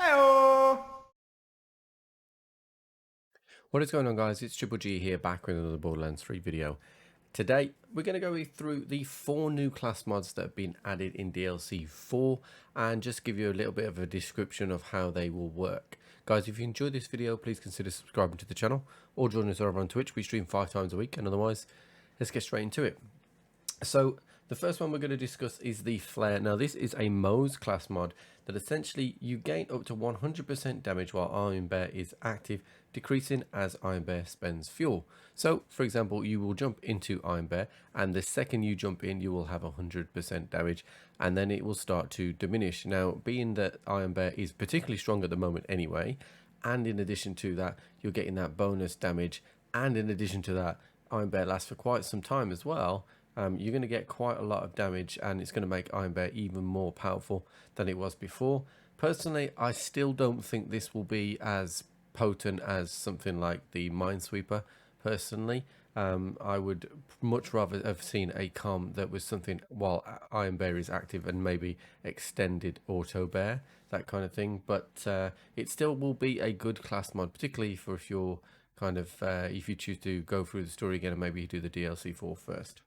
Hello. What is going on, guys? It's Triple G here, back with another Borderlands 3 video. Today we're going to go through the 4 new class mods that have been added in DLC 4 and just give you a little bit of a description of how they will work. Guys, if you enjoyed this video, please consider subscribing to the channel or join us over on Twitch. We stream 5 times a week, and otherwise let's get straight into it. So the first one we're going to discuss is the Flare. Now this is a Moe's class mod that essentially you gain up to 100% damage while Iron Bear is active, decreasing as Iron Bear spends fuel. So for example, you will jump into Iron Bear, and the second you jump in you will have 100% damage, and then it will start to diminish. Now being that Iron Bear is particularly strong at the moment anyway, and in addition to that you're getting that bonus damage, and in addition to that Iron Bear lasts for quite some time as well. You're going to get quite a lot of damage, and it's going to make Iron Bear even more powerful than it was before. Personally, I still don't think this will be as potent as something like the Minesweeper. Personally, I would much rather have seen a calm that was something while Iron Bear is active, and maybe extended Auto Bear, that kind of thing. But it still will be a good class mod, particularly for if you're kind of if you choose to go through the story again and maybe do the DLC 4 first.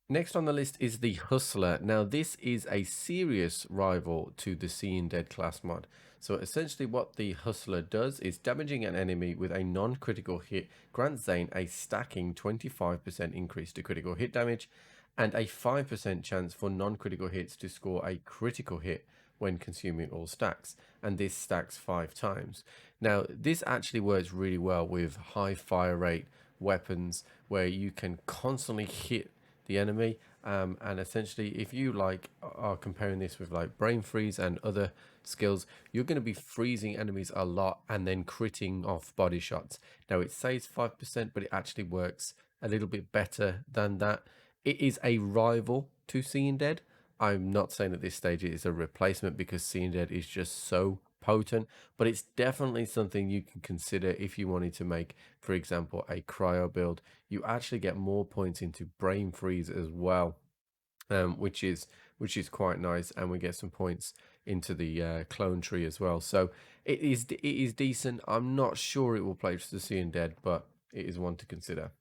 Next on the list is the Hustler. Now this is a serious rival to the Seeing Dead class mod. So essentially what the Hustler does is damaging an enemy with a non-critical hit grants Zane a stacking 25% increase to critical hit damage and a 5% chance for non-critical hits to score a critical hit when consuming all stacks, and this stacks 5 times. Now this actually works really well with high fire rate weapons where you can constantly hit the enemy, and essentially if you like are comparing this with like brain freeze and other skills, you're going to be freezing enemies a lot and then critting off body shots. Now it says 5%, but it actually works a little bit better than that. It is a rival to Seeing Dead. I'm not saying at this stage it is a replacement, because Seeing Dead is just so potent, but it's definitely something you can consider if you wanted to make, for example, a cryo build. You actually get more points into brain freeze as well, which is quite nice, and we get some points into the clone tree as well. So it is decent. I'm not sure it will play to the Seeing Dead, but it is one to consider.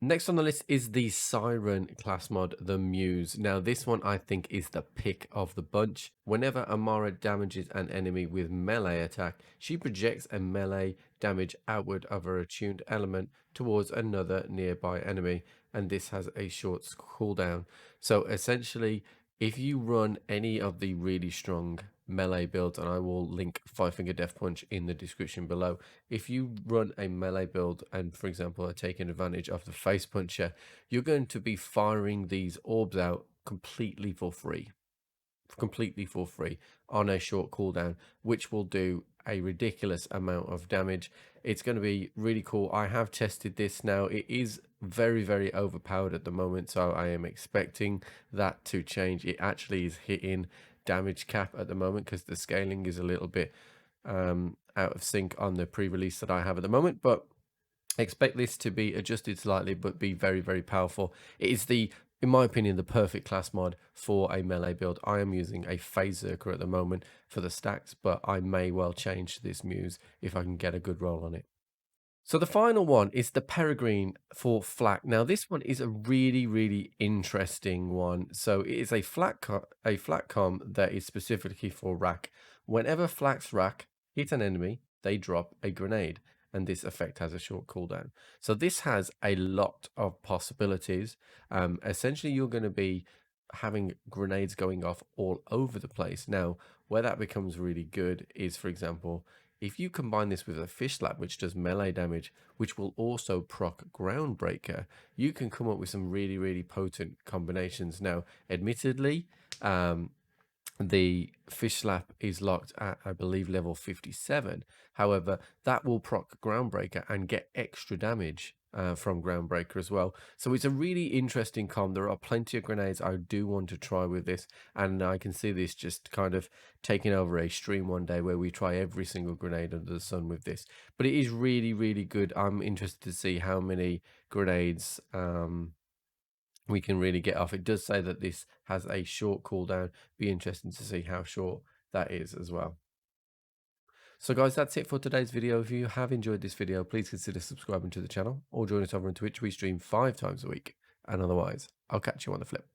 Next on the list is the Siren class mod, the Muse. Now this one I think is the pick of the bunch. Whenever Amara damages an enemy with melee attack, she projects a melee damage outward of her attuned element towards another nearby enemy, and this has a short cooldown. So essentially, if you run any of the really strong melee builds, and I will link 5-Finger Death Punch in the description below, if you run a melee build and, for example, are taking advantage of the face puncher, you're going to be firing these orbs out completely for free on a short cooldown, which will do a ridiculous amount of damage. It's going to be really cool. I have tested this now. It is very, very overpowered at the moment, so I am expecting that to change. It actually is hitting damage cap at the moment because the scaling is a little bit out of sync on the pre-release that I have at the moment, but expect this to be adjusted slightly but be very, very powerful. It is the, in my opinion, the perfect class mod for a melee build. I am using a Phaserker at the moment for the stacks, but I may well change this Muse if I can get a good roll on it. So the final one is the Peregrine for Flak. Now this one is a really, really interesting one. So it is a flak com that is specifically for rack. Whenever Flak's rack hit an enemy, they drop a grenade, and this effect has a short cooldown. So this has a lot of possibilities. Essentially, you're going to be having grenades going off all over the place. Now, where that becomes really good is, for example, if you combine this with a fish slap, which does melee damage, which will also proc Groundbreaker, you can come up with some really, really potent combinations. Now, admittedly, the fish slap is locked at, I believe, level 57. However, that will proc Groundbreaker and get extra damage from Groundbreaker as well. So it's a really interesting comp. There are plenty of grenades I do want to try with this, and I can see this just kind of taking over a stream one day where we try every single grenade under the sun with this. But it is really, really good. I'm interested to see how many grenades we can really get off. It does say that this has a short cooldown. Be interesting to see how short that is as well. So guys, that's it for today's video. If you have enjoyed this video, please consider subscribing to the channel or join us over on Twitch. We stream 5 times a week. And otherwise, I'll catch you on the flip.